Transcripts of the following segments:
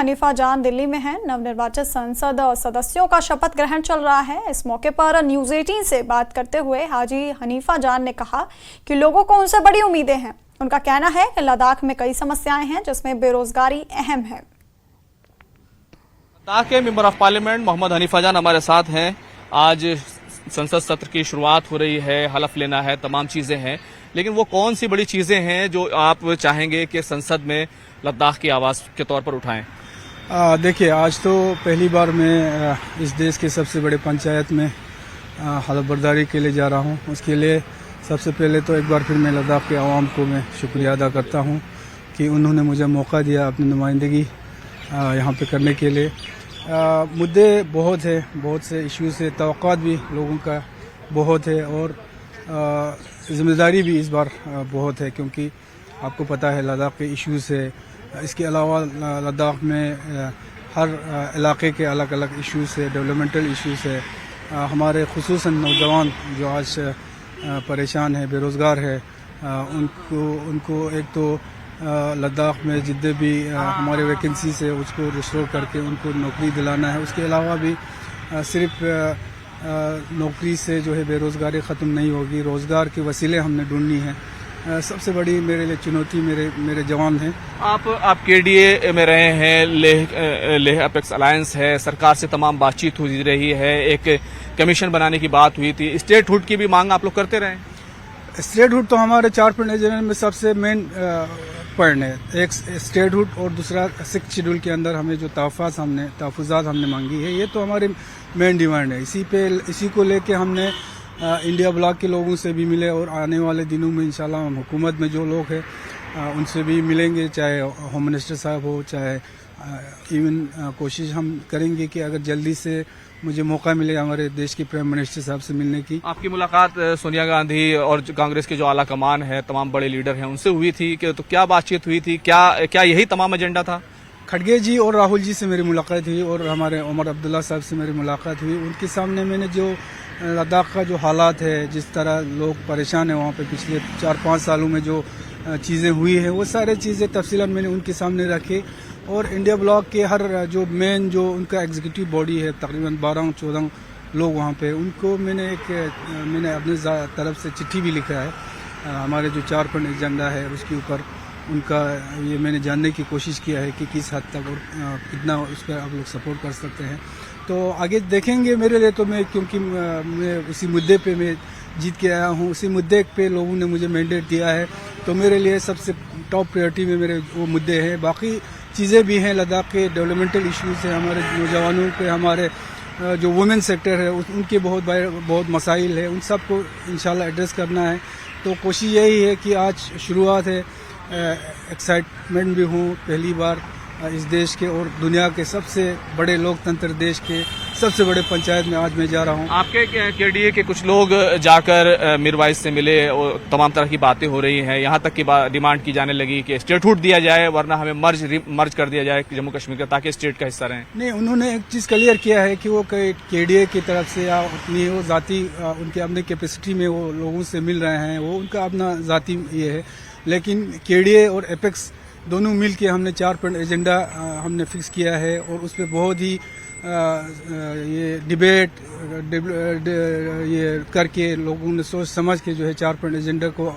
Hanifa जान दिल्ली में हैं। नवनिर्वाचित संसद सदस्यों का शपथ ग्रहण चल रहा है। इस मौके पर न्यूज़ 18 से बात करते हुए हाजी हनीफा जान ने कहा कि लोगों को उनसे बड़ी उम्मीदें हैं। उनका कहना है कि लद्दाख में कई समस्याएं हैं जिसमें बेरोजगारी अहम है। लद्दाख के member of parliament Mohammad Hanifa Jan हमारे साथ हैं। आज संसद सत्र की शुरुआत हो रही है, हलफ लेना है, तमाम चीजें हैं, लेकिन वो कौन सी बड़ी चीजें हैं जो आप चाहेंगे कि संसद में लद्दाख की आवाज के तौर पर उठाएं? देखिए, आज तो पहली बार मैं इस देश के सबसे बड़े पंचायत में हलफ बर्दारी के लिए जा रहा हूं। उसके लिए सबसे पहले तो एक बार फिर मैं लद्दाख के आवाम को मैं शुक्रिया अदा करता हूं कि उन्होंने मुझे मौका दिया अपनी नुमाइंदगी यहाँ पे करने के लिए। मुद्दे बहुत है, बहुत से इश्यूज है, तवक्कुआत भी लोगों का बहुत है और जिम्मेदारी भी इस बार बहुत है, क्योंकि आपको पता है लद्दाख के इश्यूज है। इसके अलावा लद्दाख में हर इलाके के अलग अलग इश्यूज है, डेवलपमेंटल इश्यूज है। हमारे खुसूसन नौजवान जो आज परेशान है, बेरोज़गार है, उनको एक तो लद्दाख में जितने भी हमारे वैकेंसीज है उसको रिस्टोर करके उनको नौकरी दिलाना है। उसके अलावा भी सिर्फ नौकरी से जो है बेरोज़गारी ख़त्म नहीं होगी, रोज़गार के वसीले हमने ढूंढनी है। सबसे बड़ी मेरे लिए चुनौती मेरे जवान हैं। आप केडीए में रहे हैं, लेह अपेक्स अलायंस है, सरकार से तमाम बातचीत हो रही है, एक कमीशन बनाने की बात हुई थी, स्टेटहुड की भी मांग आप लोग करते रहे। स्टेटहुड तो हमारे 4 पॉइंट एजेंडा में सबसे मेन पॉइंट है। एक स्टेटहुड और दूसरा 6 शेड्यूल के अंदर हमें जो तहफ़्फ़ुज़ात हमने मांगी है, ये तो हमारे मेन डिमांड है। इसी को लेके हमने इंडिया ब्लॉक के लोगों से भी मिले और आने वाले दिनों में इंशाल्लाह हम हुकूमत में जो लोग हैं उनसे भी मिलेंगे, चाहे होम मिनिस्टर साहब हो, चाहे इवन कोशिश हम करेंगे कि अगर जल्दी से मुझे मौका मिले हमारे देश के प्राइम मिनिस्टर साहब से मिलने की। आपकी मुलाकात सोनिया गांधी और कांग्रेस के जो आला कमान है, तमाम बड़े लीडर हैं, उनसे हुई थी कि तो क्या बातचीत हुई थी? क्या यही तमाम एजेंडा था? खड़गे जी और राहुल जी से मेरी मुलाकात हुई और हमारे उमर अब्दुल्ला साहब से मेरी मुलाकात हुई। उनके सामने मैंने जो लद्दाख का जो हालात है, जिस तरह लोग परेशान हैं वहाँ पे पिछले 4-5 सालों में जो चीज़ें हुई हैं, वो सारी चीज़ें तफसीलन मैंने उनके सामने रखे। और इंडिया ब्लॉक के हर जो मेन जो उनका एग्जीक्यूटिव बॉडी है, तकरीबन 12-14 लोग वहाँ पे, उनको मैंने अपने तरफ से चिट्ठी भी लिखा है। हमारे जो 4 पॉइंट एजेंडा है उसके ऊपर उनका ये मैंने जानने की कोशिश किया है कि किस हद तक और कितना उस पर आप लोग सपोर्ट कर सकते हैं। तो आगे देखेंगे। मेरे लिए तो क्योंकि मैं उसी मुद्दे पे मैं जीत के आया हूँ, उसी मुद्दे पे लोगों ने मुझे मैंडेट दिया है, तो मेरे लिए सबसे टॉप प्रायोरिटी में मेरे वो मुद्दे हैं। बाकी चीज़ें भी हैं, लद्दाख के डेवलपमेंटल इश्यूज़ हैं, हमारे नौजवानों के, हमारे जो वुमेन सेक्टर है उनके बहुत मसाइल है, उन सब को इंशाल्लाह एड्रेस करना है। तो कोशिश यही है कि आज शुरुआत है, एक्साइटमेंट भी हूँ, पहली बार इस देश के और दुनिया के सबसे बड़े लोकतंत्र देश के सबसे बड़े पंचायत में आज मैं जा रहा हूँ। आपके केडीए के कुछ लोग जाकर मीरवाइज से मिले और तमाम तरह की बातें हो रही हैं, यहाँ तक की डिमांड की जाने लगी कि स्टेटहुड दिया जाए, वरना हमें मर्ज कर दिया जाए जम्मू कश्मीर का, ताकि स्टेट का हिस्सा रहें। नहीं, उन्होंने एक चीज़ क्लियर किया है कि वो केडीए की तरफ से या अपनी वो ज़ाती उनके अपने कैपेसिटी में वो लोगों से मिल रहे हैं, वो उनका अपना ज़ाती ये है। लेकिन केडीए और एपेक्स दोनों मिल के हमने 4 पॉइंट एजेंडा हमने फिक्स किया है और उस पर बहुत ही ये डिबेट ये करके लोगों ने सोच समझ के जो है 4 पॉइंट एजेंडा को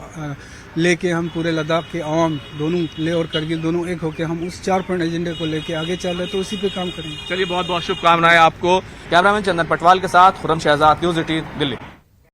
लेके हम पूरे लद्दाख के आवाम दोनों लेह और करगिल दोनों एक होकर हम उस 4 पॉइंट एजेंडे को लेके आगे चल रहे, तो उसी पे काम करेंगे। चलिए, बहुत बहुत शुभकामनाएं आपको। कैमरामैन चंदन पटवाल के साथ खुर्रम शहजाद, न्यूज़ 18 दिल्ली।